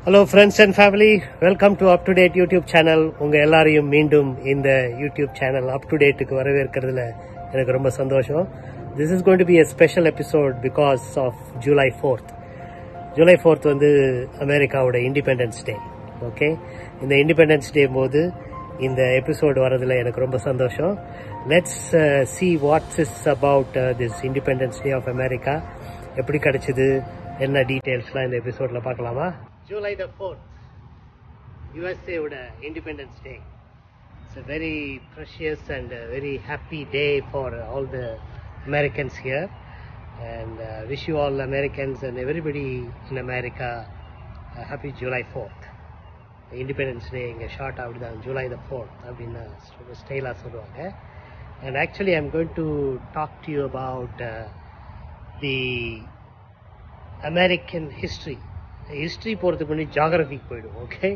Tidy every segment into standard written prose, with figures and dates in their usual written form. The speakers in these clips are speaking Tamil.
Hello friends and family, welcome to Up to Date YouTube channel. உங்க எல்லாரையும் மீண்டும் இந்த YouTube channel Up to Date க்கு வரவேற்கிறதுல எனக்கு ரொம்ப சந்தோஷம். This is going to be a special episode because of July 4th. July 4th வந்து அமெரிக்காவோட இண்டிபெண்டன்ஸ் டே. ஓகே, இந்த இண்டிபெண்டன்ஸ் டே போது இந்த எபிசோட் வரதுல எனக்கு ரொம்ப சந்தோஷம். Let's see what is about this Independence Day of America. எப்படி கிடைச்சது, என்ன டீடைல்ஸ்லாம் இந்த எபிசோட்ல பார்க்கலாமா? July the 4th, USA would Independence Day. It's a very precious and very happy day for all the Americans here, and wish you all Americans and everybody in America a happy July 4th. The Independence Day inga short out the July the 4th abina style சொல்லுவாங்க. And actually I'm going to talk to you about the American history போகிறதுக்கு முன்னாடி ஜாகிரபிக்கு போயிடும். ஓகே,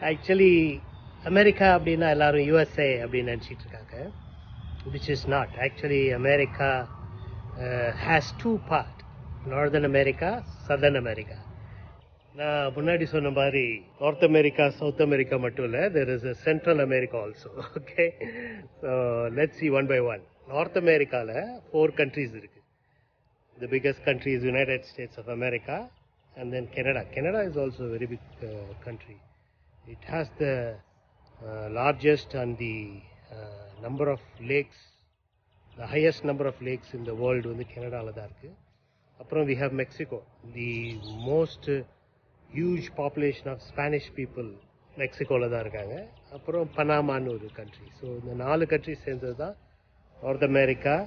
ஆக்சுவலி அமெரிக்கா அப்படின்னா எல்லாரும் யூஎஸ்ஏ அப்படின்னு நினச்சிட்டு இருக்காங்க, which is not. Actually America has two part, northern America, southern America. நான் முன்னாடி சொன்ன மாதிரி நார்த் அமெரிக்கா, சவுத் அமெரிக்கா மட்டும் இல்லை, there is a central America also. Okay, so let's see one by one. North அமெரிக்காவில் 4 countries இருக்குது. The biggest country is United States of America, and then Canada. Canada is also a very big country. It has the largest and the number of lakes, the highest number of lakes in the world வந்து கனடால தான் இருக்கு. அப்புறம் we have Mexico, the most huge population of Spanish people மெக்சிகோல தான் இருக்காங்க. அப்புறம் பனாமான்னு ஒரு country. ஸோ இந்த 4 countries சேர்ந்தது தான் north America.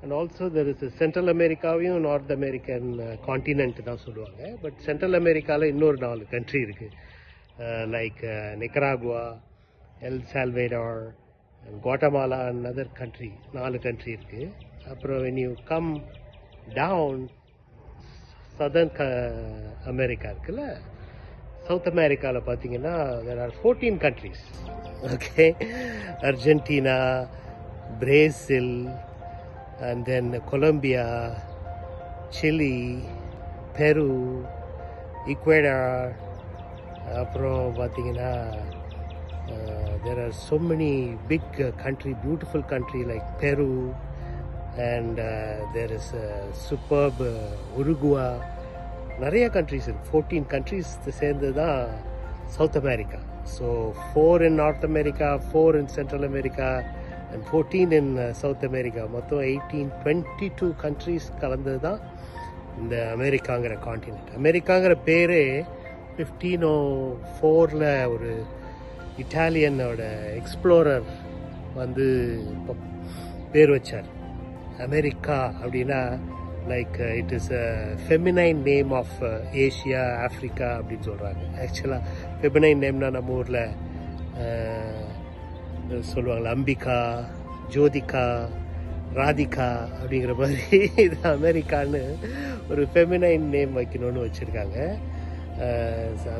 And also there is a central அமெரிக்காவையும் நார்த் அமெரிக்கன் காண்டினென்ட் தான் சொல்லுவாங்க. பட் சென்ட்ரல் அமெரிக்காவில் இன்னொரு 4 country இருக்குது, like Nicaragua, El Salvador, Guatemala and other country, 4 country இருக்குது. அப்புறம் when you come down southern America இருக்குல்ல, சவுத் அமெரிக்காவில் பார்த்தீங்கன்னா there are 14 countries. Okay, Argentina, Brazil, and then Colombia, Chile, Peru, Ecuador. அப்புறம் பார்த்தீங்கன்னா there are so many big country, beautiful country like Peru, and there is a superb Uruguay. நிறைய countries இருக்கு. 14 countries சேர்ந்து தான் south America. So 4 in North America, 4 in Central America, and 14 in South America. மொத்தம் 22 countries கலந்தது தான் இந்த அமெரிக்காங்கிற காண்டினென்ட். அமெரிக்காங்கிற பேரே 1504 ஒரு இட்டாலியனோட எக்ஸ்ப்ளோரர் வந்து பேர் வச்சார். அமெரிக்கா அப்படின்னா like it is a feminine name of Asia, Africa அப்படின்னு சொல்கிறாங்க. ஆக்சுவலாக ஃபெமினைன் நேம்னா நம்ம ஊரில் சொல்லுவாங்களா, அம்பிகா, ஜோதிகா, ராதிகா அப்படிங்கிற மாதிரி இது அமெரிக்கான்னு ஒரு ஃபெமினைன் நேம் வைக்கணும்னு வச்சுருக்காங்க.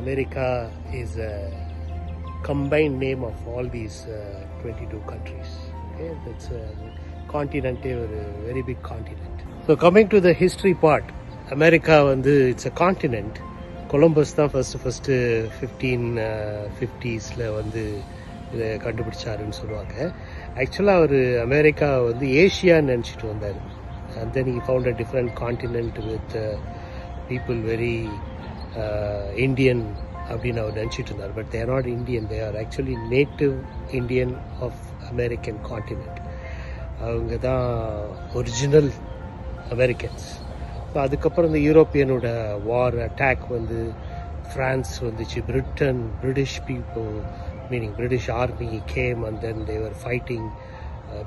America is a combined name of all these 22 countries. Okay, it's காண்டினென்ட்டே ஒரு very big continent. So coming to the history part, America வந்து இட்ஸ் அ காண்டினென்ட். கொலம்பஸ் தான் ஃபஸ்ட்டு 1550s வந்து இதை கண்டுபிடிச்சாருன்னு சொல்லுவாங்க. ஆக்சுவலாக அவர் அமெரிக்கா வந்து ஏஷியான்னு நினச்சிட்டு வந்தார். And then he found a different continent with people very Indian அப்படின்னு அவர் நினச்சிட்டு இருந்தார். But they are not Indian, they are actually native Indian of American continent. அவங்க தான் ஒரிஜினல் அமெரிக்கன்ஸ். ஸோ அதுக்கப்புறம் இந்த யூரோப்பியனோட வார் அட்டாக் வந்து ஃப்ரான்ஸ் வந்துச்சு, British people, meaning British army came, and then they were fighting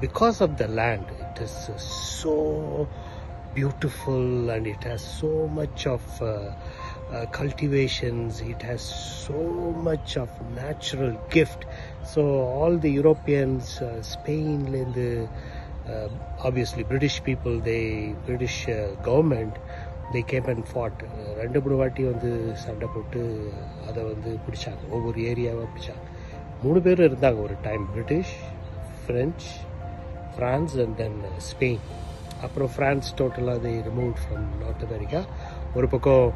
because of the land. It is so beautiful and it has so much of cultivations, it has so much of natural gift. So all the Europeans, Spain and obviously British people, British government, they came and fought. 2 வாட்டி வந்து சண்டை போட்டு அதை வந்து பிடிச்சாங்க, ஒவ்வொரு ஏரியாவாக பிடிச்சாங்க. 3 பேர் இருந்தாங்க ஒரு time, British, French, France and then Spain. அப்புறம் ஃப்ரான்ஸ் டோட்டலாக they removed from north America. ஒரு பக்கம்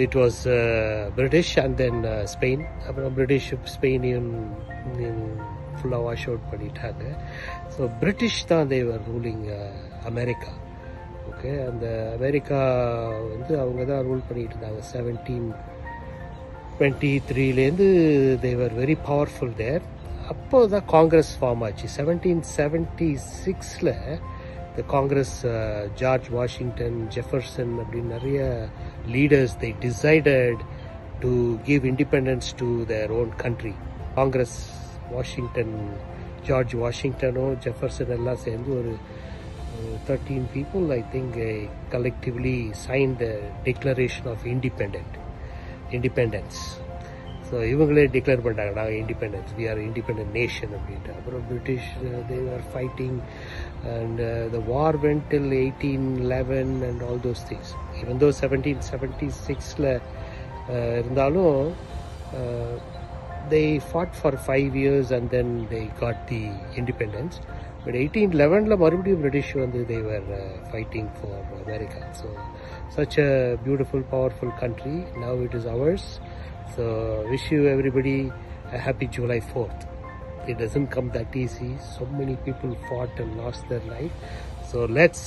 It was British and then Spain. British Spain full wash out பண்ணிட்டாங்க. So British தான் they were ruling America. Okay, and America வந்து அவங்க தான் ரூல் பண்ணிட்டு இருந்தாங்க 1723லேருந்து. they were very powerful there. அப்போ தான் காங்கிரஸ் ஃபார்ம் ஆச்சு 1776ல. the Congress, George Washington, Jefferson அப்படின்னு நிறைய leaders, they decided to give independence to their own country. Congress, Washington, George Washington, Jefferson எல்லாம் சேர்ந்து ஒரு 13 people I think collectively signed the Declaration of Independence. So இவங்களே டிக்ளேர் பண்ணிட்டாங்க நாங்கள் independence, we are independent nation அப்படின்ட்டு. அப்புறம் British they were fighting and the war went till 1811 and all those things. Even though 1776ல இருந்தாலும் they fought for 5 years and then they got the independence. But 1811ல மறுபடியும் பிரிட்டிஷ் வந்து they were fighting for America. So such a beautiful, powerful country. Now it is ours. So wish you everybody a happy July 4th. It doesn't come that easy. So many people fought and lost their life. So let's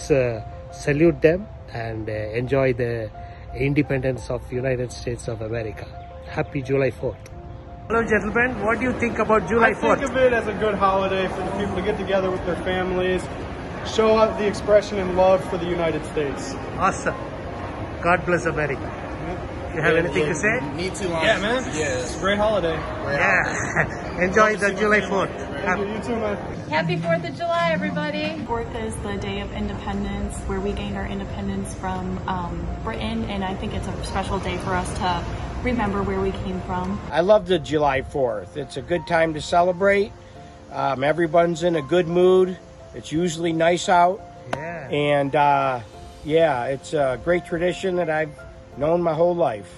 salute them and enjoy the independence of United States of America. Happy July 4th. Hello gentlemen, what do you think about July 4th? I think of it as a good holiday for the people to get together with their families, show out the expression and love for the United States. Awesome. God bless America. You have anything to say? Me too. Yeah, man. Yeah, it's a great holiday. Yeah. Enjoy the July 4th. You too, man. Happy 4th of July, everybody. 4th is the day of independence, where we gained our independence from Britain, and I think it's a special day for us to remember where we came from. I love the July 4th. It's a good time to celebrate. Everyone's in a good mood. It's usually nice out. Yeah. And yeah, it's a great tradition that I've known my whole life.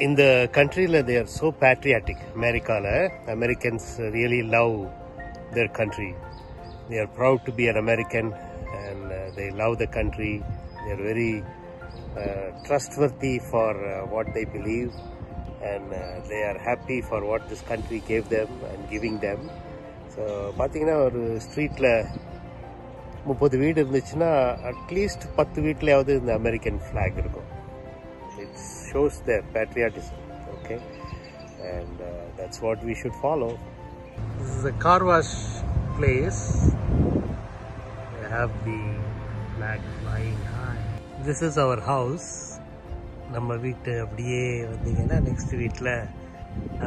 In the country, they are so patriotic. Americans really love their country. They are proud to be an American and they love the country. They are very trustworthy for what they believe and they are happy for what this country gave them and giving them. So பார்த்தீங்கன்னா ஒரு ஸ்ட்ரீட்டில் 30 வீடு இருந்துச்சுன்னா அட்லீஸ்ட் 10 வீட்லையாவது இந்த அமெரிக்கன் ஃப்ளாக் இருக்கும். It shows their patriotism, okay? And that's what we should follow. This is a car wash place. They have the flag flying high. This is our house. நம்ம வீட்டு அப்படியே வந்தீங்கன்னா நெக்ஸ்ட் வீட்டில்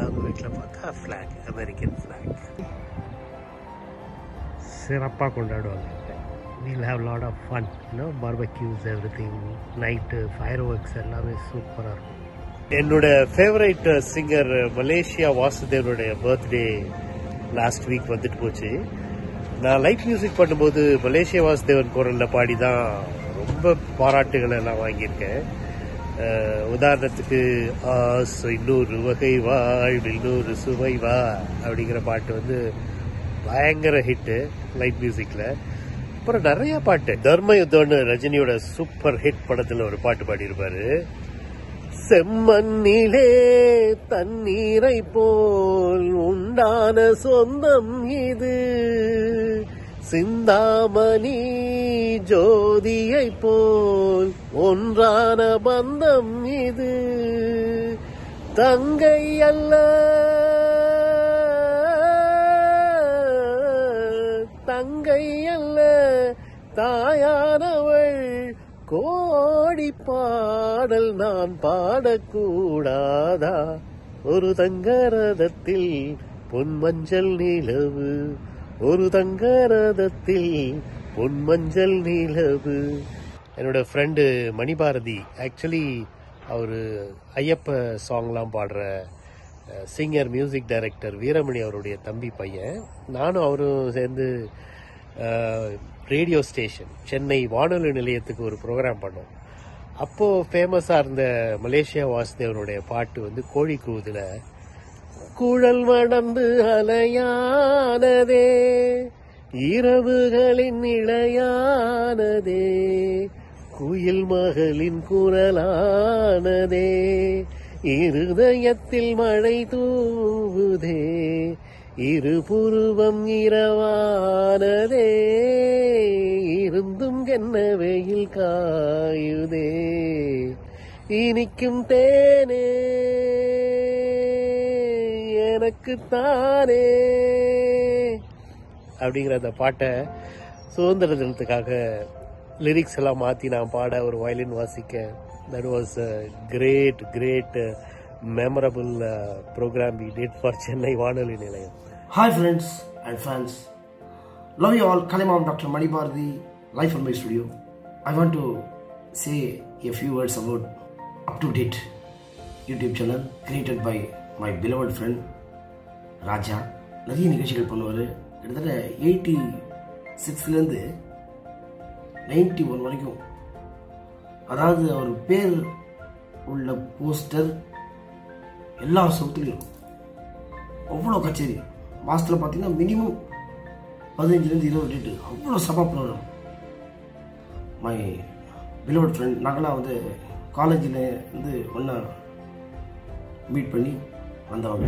அவங்க வீட்டில் பார்த்தா ஃப்ளாக், அமெரிக்கன் ஃப்ளாக் சிறப்பாக கொண்டாடுவாங்க. We'll have a lot of fun, barbecues, everything, night fireworks எல்லாமே சூப்பராக இருக்கும். என்னோட ஃபேவரைட் சிங்கர் மலேசியா வாசுதேவனுடைய பர்த்டே லாஸ்ட் வீக் வந்துட்டு போச்சு. நான் லைட் மியூசிக் பண்ணும்போது மலேசியா வாசுதேவன் குரலில் பாடி தான் ரொம்ப பாராட்டுகளை நான் வாங்கியிருக்கேன். உதாரணத்துக்கு ஆசை இன்னொரு வகை வாழ்வில் இன்னொரு சுவை வா அப்படிங்கிற பாட்டு வந்து பயங்கர ஹிட்டு லைட் மியூசிக்கில். அப்புறம் நிறைய பாட்டு, தர்ம யுத்தம்னு ரஜினியோட சூப்பர் ஹிட் படத்தில் ஒரு பாட்டு பாடியிருப்பாரு. செம்மண்ணிலே தண்ணீரை போல் உண்டான சொந்தம் இது, சிந்தாமணி ஜோதியை போல் ஒன்றான பந்தம் இது, தங்கை அல்ல தங்கை அல்ல தாயானவள், கோடி பாடல் நான் பாடக்கூடாதா, ஒரு தங்கரதத்தில் பொன்மஞ்சள் நிலவு, ஒரு தங்கரதத்தில் பொன்மஞ்சள் நிலவு. என்னோட ஃப்ரெண்டு மணிபாரதி, ஆக்சுவலி அவரு ஐயப்ப சாங்லாம் பாடுற சிங்கர், மியூசிக் டைரக்டர் வீரமணி அவருடைய தம்பி பையன். நானும் அவரும் சேர்ந்து ரேடியோ ஸ்டேஷன் சென்னை வானொலி நிலையத்துக்கு ஒரு ப்ரோக்ராம் பண்ணோம். அப்போது ஃபேமஸாக இருந்த மலேசியா வாசுதேவனுடைய பாட்டு வந்து கோழி கூதுல, குழல் மடந்து அலையானதே இரவுகளின் இளையானதே, குயில் மகளின் குரலானதே இருதயத்தில் மழை தூவுதே இருபுருவம் இரவானதே இருந்தும் என்ன வெயில் காயுதே இனிக்கும் தேனே எனக்குத்தானே அப்படிங்கிற அந்த பாட்டை சுதந்திர தினத்துக்காக லிரிக்ஸ் எல்லாம் மாற்றி நான் பாட ஒரு வயலின் வாசிக்க that was a great memorable program we did for Chennai வானொலி நிலையம். Hi friends and fans, love you all. Kalimam Dr. Mani Bharati live from my studio. I want to say a few words about up to date YouTube channel created by my beloved friend Raja. நிறைய நிகழ்ச்சிகள் பண்ணுவார். கிட்டத்தட்ட 86லேருந்து 91 வரைக்கும், அதாவது அவர் பேர் உள்ள போஸ்டர் எல்லா சவுத்துலையும் இருக்கும். அவ்வளோ கச்சேரி மாதத்தில் பார்த்தீங்கன்னா மினிமம் 15லேருந்து 20 டேட்டு, அவ்வளோ சபா ப்ரோக்ராம். மை பிலோட் ஃப்ரெண்ட், நாங்களாம் வந்து காலேஜில் வந்து ஒன்றா மீட் பண்ணி வந்தவங்க.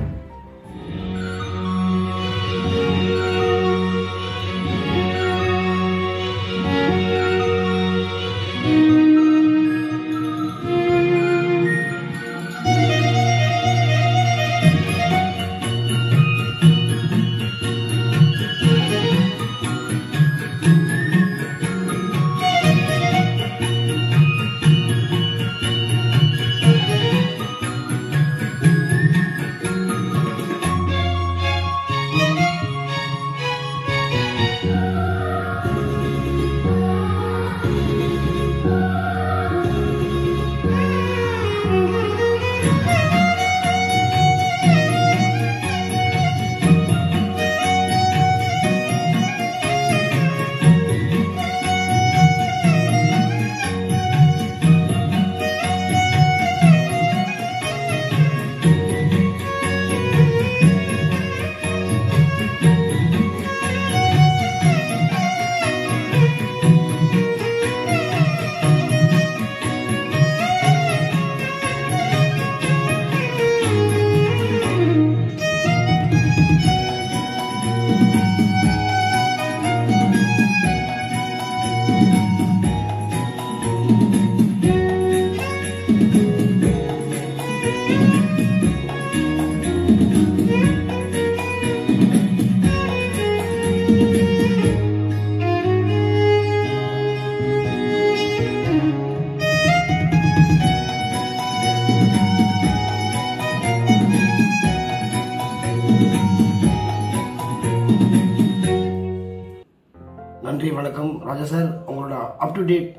நன்றி, வணக்கம் ராஜா சார். உங்களோட up to date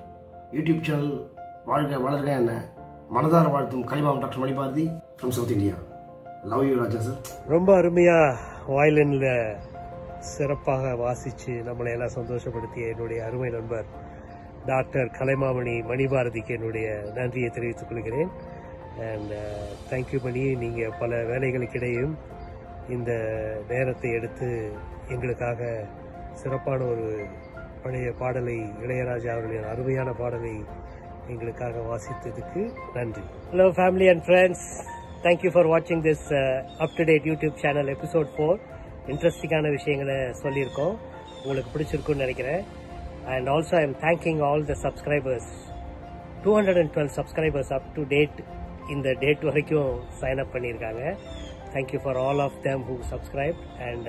YouTube channel வாழ்க வளர்க என்ன மனதார வாழ்த்தும் கலிமாம் doctor Mani Bharathi from south India. Love you Raja sir. ரொம்ப அருமையா வயலின்ல சிறப்பாக வாசிச்சு நம்மளை எல்லாம் சந்தோஷப்படுத்திய என்னுடைய அருமை நண்பர் டாக்டர் கலைமாமணி மணிபாரதிக்கு என்னுடைய நன்றியை தெரிவித்துக் கொள்கிறேன். அண்ட் தேங்க்யூ மணி. நீங்கள் பல வேலைகளுக்கிடையும் இந்த நேரத்தை எடுத்து எங்களுக்காக சிறப்பான ஒரு பழைய பாடலை, இளையராஜா அவர்களின் அருமையான பாடலை எங்களுக்காக வாசித்ததுக்கு நன்றி. Hello family and friends, thank you for வாட்சிங் this up to date YouTube channel episode 4. இன்ட்ரெஸ்டிங்கான விஷயங்களை சொல்லியிருக்கோம், உங்களுக்கு பிடிச்சிருக்குன்னு நினைக்கிறேன். And also I am thanking all the subscribers. 212 subscribers up to date இந்த டேட் வரைக்கும் சைன் அப் பண்ணியிருக்காங்க. Thank you for all of them who subscribed and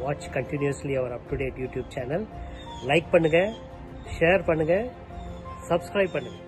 watch continuously our up-to-date YouTube channel. Like பண்ணுங்க, share பண்ணுங்க, subscribe பண்ணுங்க.